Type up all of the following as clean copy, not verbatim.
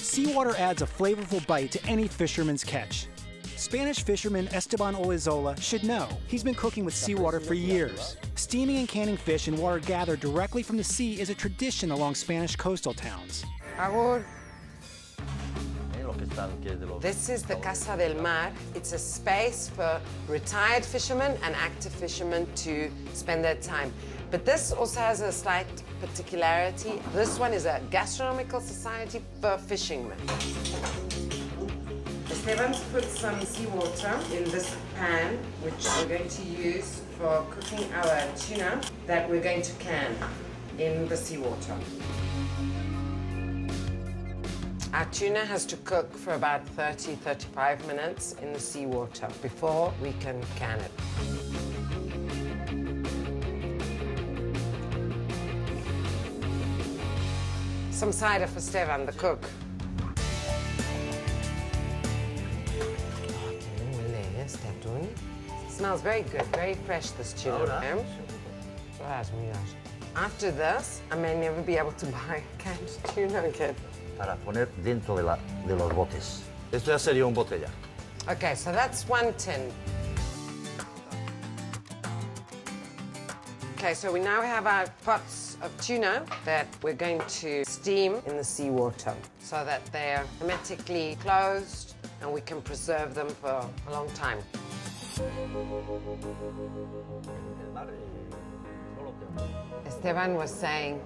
Seawater adds a flavorful bite to any fisherman's catch. Spanish fisherman Esteban Olizola should know. He's been cooking with seawater for years. Steaming and canning fish in water gathered directly from the sea is a tradition along Spanish coastal towns. This is the Casa del Mar. It's a space for retired fishermen and active fishermen to spend their time. But this also has a slight particularity. This one is a gastronomical society for fishermen. Esteban's put some seawater in this pan, which we're going to use for cooking our tuna that we're going to can in the seawater. Our tuna has to cook for about 30-35 minutes in the seawater before we can can it. Some cider for Esteban, the cook. Smells very good, very fresh, this tuna. After this, I may never be able to buy canned tuna again. Para poner dentro de los botes. Esto ya sería un bote ya. Okay, so that's one tin. Okay, so we now have our pots of tuna that we're going to steam in the seawater so that they're hermetically closed and we can preserve them for a long time. Esteban was saying,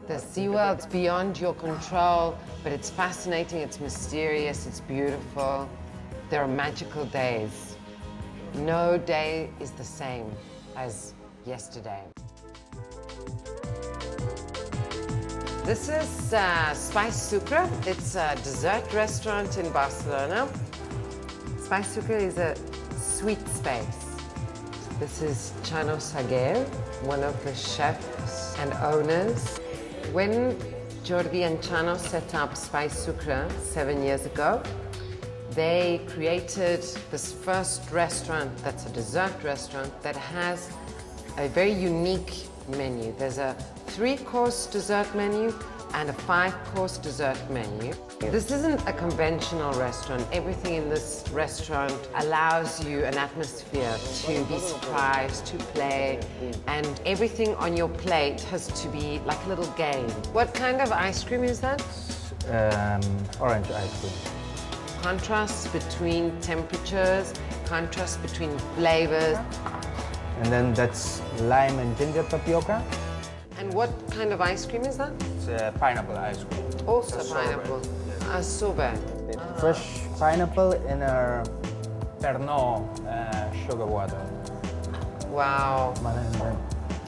the sea world's beyond your control, but it's fascinating, it's mysterious, it's beautiful. There are magical days. No day is the same as yesterday. This is Spice Sucre. It's a dessert restaurant in Barcelona. Spice Sucre is a sweet space. This is Chano Saguer, one of the chefs and owners. When Jordi and Chano set up Spice Sucre 7 years ago, they created this first restaurant that's a dessert restaurant that has a very unique menu. There's a 3-course dessert menu and a 5-course dessert menu. This isn't a conventional restaurant. Everything in this restaurant allows you an atmosphere to be surprised, to play, and everything on your plate has to be like a little game. What kind of ice cream is that? Orange ice cream. Contrasts between temperatures, contrasts between flavors. And then that's lime and ginger tapioca. And what kind of ice cream is that? It's pineapple ice cream. Also pineapple. A sorbet. Fresh pineapple in a Pernod sugar water. Wow.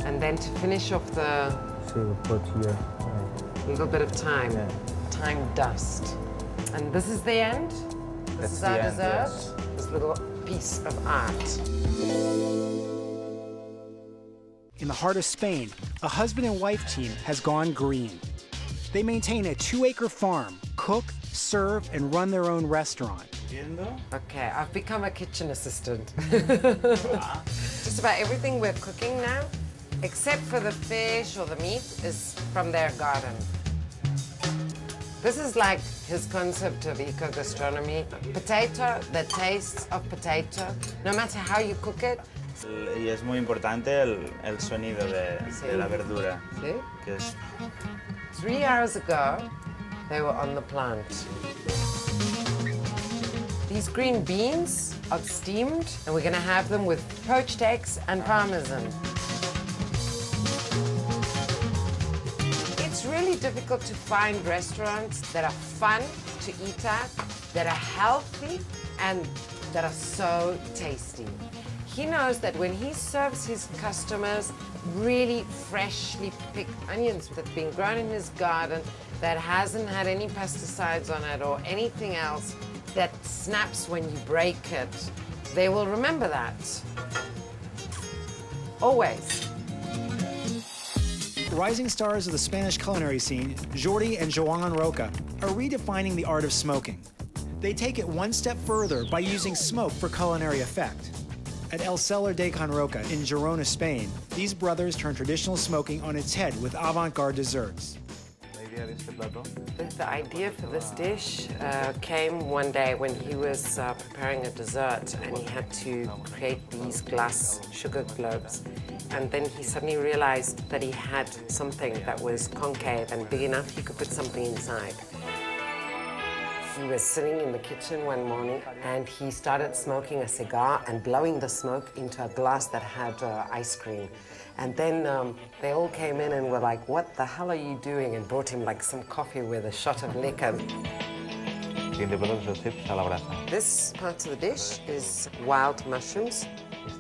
And then to finish off the... So put here. A little bit of thyme. Yeah. Thyme dust. And this is the end? This is our dessert? Yes. This little piece of art. In the heart of Spain, a husband and wife team has gone green. They maintain a 2-acre farm, cook, serve, and run their own restaurant. Okay, I've become a kitchen assistant. Just about everything we're cooking now, except for the fish or the meat, is from their garden. This is like his concept of eco-gastronomy. Potato, the taste of potato, no matter how you cook it. Y es muy importante el sonido de la verdura. See? Que es... 3 hours ago, they were on the plant. These green beans are steamed, and we're going to have them with poached eggs and parmesan. It's really difficult to find restaurants that are fun to eat at, that are healthy, and that are so tasty. He knows that when he serves his customers really freshly picked onions that's been grown in his garden, that hasn't had any pesticides on it or anything else, that snaps when you break it, they will remember that. Always. Rising stars of the Spanish culinary scene, Jordi and Joan Roca, are redefining the art of smoking. They take it one step further by using smoke for culinary effect. At El Cellar de Can Roca in Girona, Spain, these brothers turn traditional smoking on its head with avant-garde desserts. The idea for this dish came one day when he was preparing a dessert and he had to create these glass sugar globes. And then he suddenly realized that he had something that was concave and big enough he could put something inside. He was sitting in the kitchen one morning and he started smoking a cigar and blowing the smoke into a glass that had ice cream. And then they all came in and were like, "What the hell are you doing?" and brought him like some coffee with a shot of liquor. This part of the dish is wild mushrooms.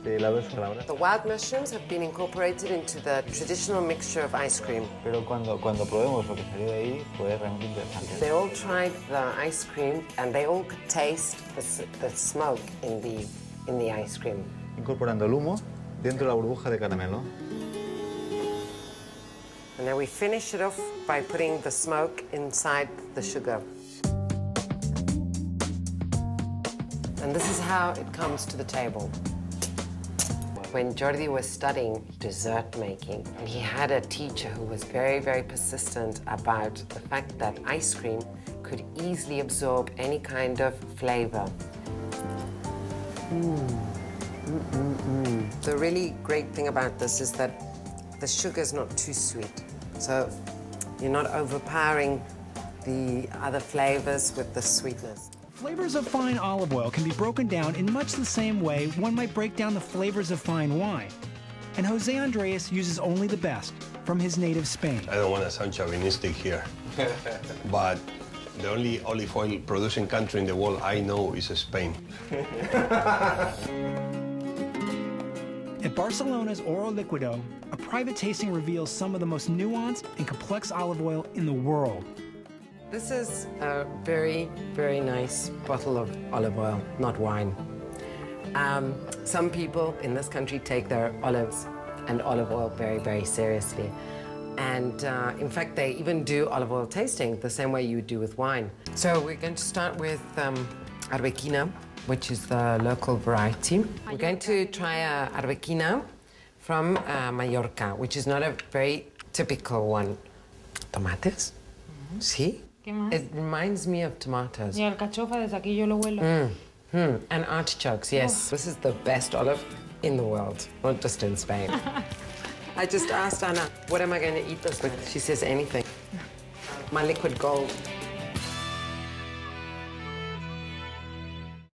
The wild mushrooms have been incorporated into the traditional mixture of ice cream. Pero cuando probemos lo que salió de ahí fue realmente interesante. They all tried the ice cream and they all could taste the smoke in the ice cream. Incorporando el humo dentro de la burbuja de caramelo. And then we finish it off by putting the smoke inside the sugar. And this is how it comes to the table. When Jordi was studying dessert making, and he had a teacher who was very, very persistent about the fact that ice cream could easily absorb any kind of flavor. The really great thing about this is that the sugar is not too sweet. So you're not overpowering the other flavors with the sweetness. Flavors of fine olive oil can be broken down in much the same way one might break down the flavors of fine wine. And Jose Andres uses only the best from his native Spain. I don't want to sound chauvinistic here, but the only olive oil producing country in the world I know is Spain. At Barcelona's Oro Liquido, a private tasting reveals some of the most nuanced and complex olive oil in the world. This is a very, very nice bottle of olive oil, not wine. Some people in this country take their olives and olive oil very, very seriously. And in fact, they even do olive oil tasting the same way you would do with wine. So we're going to start with Arbequina, which is the local variety. We're going to try Arbequina from Mallorca, which is not a very typical one. Tomates? See? It reminds me of tomatoes. Y alcachofa, desde aquí yo lo huelo. And artichokes, yes. This is the best olive in the world, not just in Spain. I just asked Anna, what am I going to eat this with? She says anything. My liquid gold.